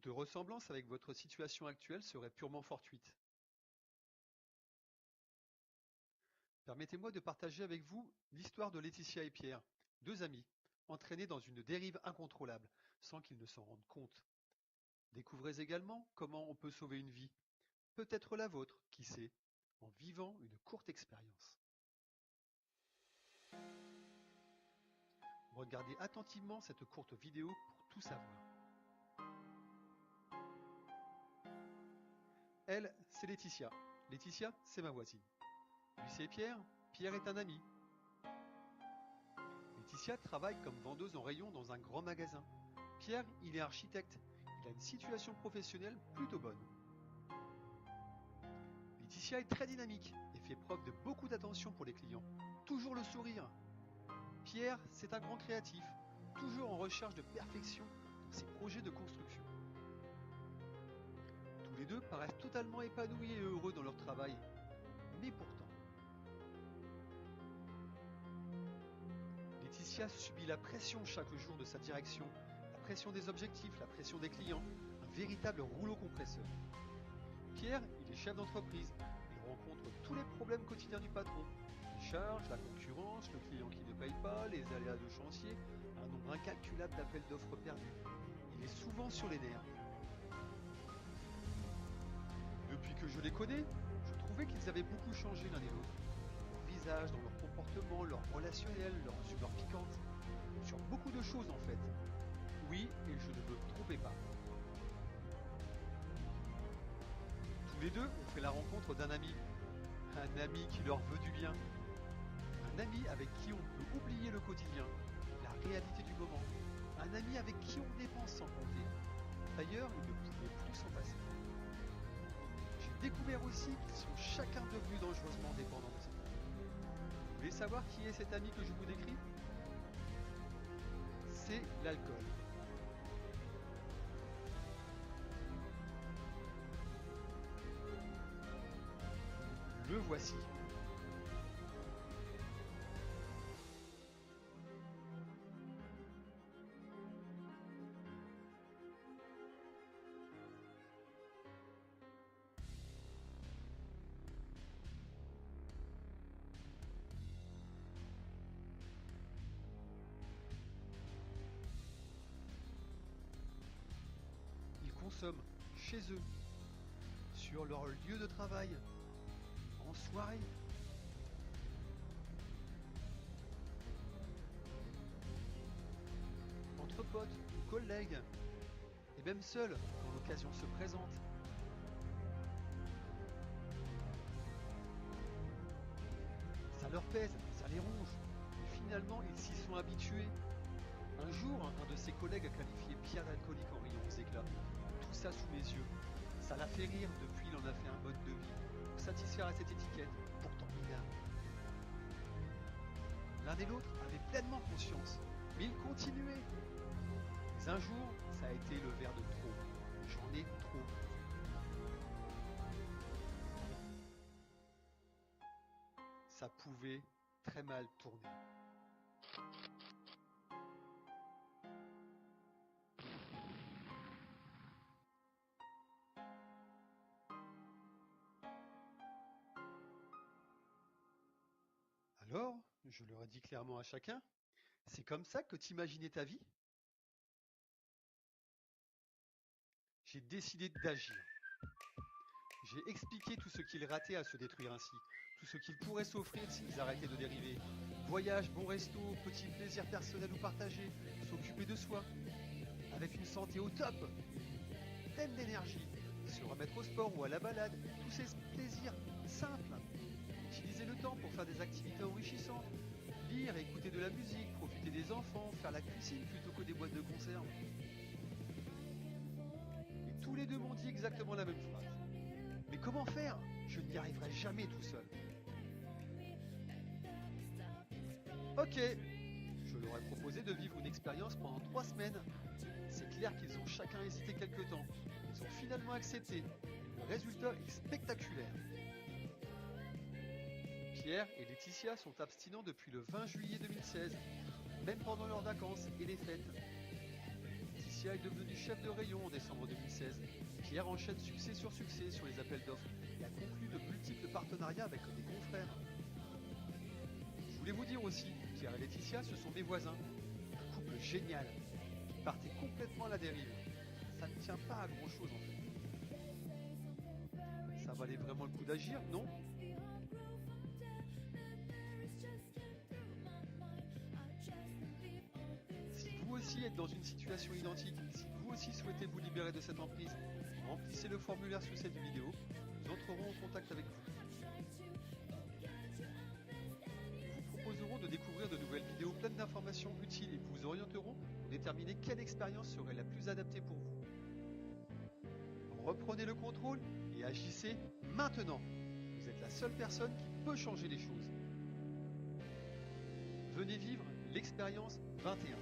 Toute ressemblance avec votre situation actuelle serait purement fortuite. Permettez-moi de partager avec vous l'histoire de Laetitia et Pierre, deux amis, entraînés dans une dérive incontrôlable, sans qu'ils ne s'en rendent compte. Découvrez également comment on peut sauver une vie, peut-être la vôtre, qui sait, en vivant une courte expérience. Regardez attentivement cette courte vidéo pour tout savoir. Elle, c'est Laetitia. Laetitia, c'est ma voisine. Lui, c'est Pierre. Pierre est un ami. Laetitia travaille comme vendeuse en rayon dans un grand magasin. Pierre, il est architecte. Il a une situation professionnelle plutôt bonne. Laetitia est très dynamique et fait preuve de beaucoup d'attention pour les clients. Toujours le sourire. Pierre, c'est un grand créatif, toujours en recherche de perfection dans ses projets de construction. Tous les deux paraissent totalement épanouis et heureux dans leur travail. Mais pourtant, Laetitia subit la pression chaque jour de sa direction, la pression des objectifs, la pression des clients, un véritable rouleau compresseur. Pierre, il est chef d'entreprise, il rencontre tous les problèmes quotidiens du patron. Les charges, la concurrence, le client qui ne paye pas, les aléas de chantier, un nombre incalculable d'appels d'offres perdus. Il est souvent sur les nerfs. Depuis que je les connais, je trouvais qu'ils avaient beaucoup changé l'un et l'autre. Leur visage, dans leur comportement, leur relationnel, leurs humeurs piquantes. Sur beaucoup de choses en fait. Oui, et je ne me trompais pas. Tous les deux ont fait la rencontre d'un ami. Un ami qui leur veut du bien. Un ami avec qui on peut oublier le quotidien, la réalité du moment. Un ami avec qui on dépense sans compter. D'ailleurs, ils ne pouvaient plus s'en passer. J'ai découvert aussi qu'ils sont chacun devenus dangereusement dépendants de cet ami. Vous voulez savoir qui est cet ami que je vous décris? C'est l'alcool. Le voici. Ils consomment chez eux, sur leur lieu de travail, en soirée. Entre potes ou collègues, et même seuls quand l'occasion se présente. Ça leur pèse, ça les ronge, et finalement ils s'y sont habitués. Un jour, un de ses collègues a qualifié Pierre d'alcoolique en riant aux éclats. Tout ça sous mes yeux. Ça l'a fait rire, depuis il en a fait un mode de vie, pour satisfaire à cette étiquette, pourtant minable. L'un et l'autre avaient pleinement conscience, mais ils continuaient. Mais un jour, ça a été le verre de trop. J'en ai trop. Ça pouvait très mal tourner. Alors, je leur ai dit clairement à chacun, c'est comme ça que t'imaginais ta vie? J'ai décidé d'agir. J'ai expliqué tout ce qu'ils rataient à se détruire ainsi, tout ce qu'ils pourraient s'offrir s'ils arrêtaient de dériver. Voyage, bons restos, petits plaisirs personnels ou partagés, s'occuper de soi, avec une santé au top, pleine d'énergie, se remettre au sport ou à la balade, tous ces plaisirs simples. Utiliser le temps pour faire des activités enrichissantes, lire, écouter de la musique, profiter des enfants, faire la cuisine plutôt que des boîtes de conserve. Et tous les deux m'ont dit exactement la même phrase. Mais comment faire? Je n'y arriverai jamais tout seul. Ok, je leur ai proposé de vivre une expérience pendant 3 semaines. C'est clair qu'ils ont chacun hésité quelque temps. Ils ont finalement accepté. Le résultat est spectaculaire. Pierre et Laetitia sont abstinents depuis le 20 juillet 2016, même pendant leurs vacances et les fêtes. Laetitia est devenue chef de rayon en décembre 2016. Pierre enchaîne succès sur les appels d'offres et a conclu de multiples partenariats avec des confrères. Je voulais vous dire aussi, Pierre et Laetitia, ce sont mes voisins. Un couple génial. Ils partaient complètement à la dérive. Ça ne tient pas à grand chose en fait. Ça valait vraiment le coup d'agir, non? Si vous aussi êtes dans une situation identique, si vous aussi souhaitez vous libérer de cette emprise, remplissez le formulaire sous cette vidéo, nous entrerons en contact avec vous. Nous vous proposerons de découvrir de nouvelles vidéos pleines d'informations utiles et vous orienterons pour déterminer quelle expérience serait la plus adaptée pour vous. Reprenez le contrôle et agissez maintenant. Vous êtes la seule personne qui peut changer les choses. Venez vivre l'expérience 21.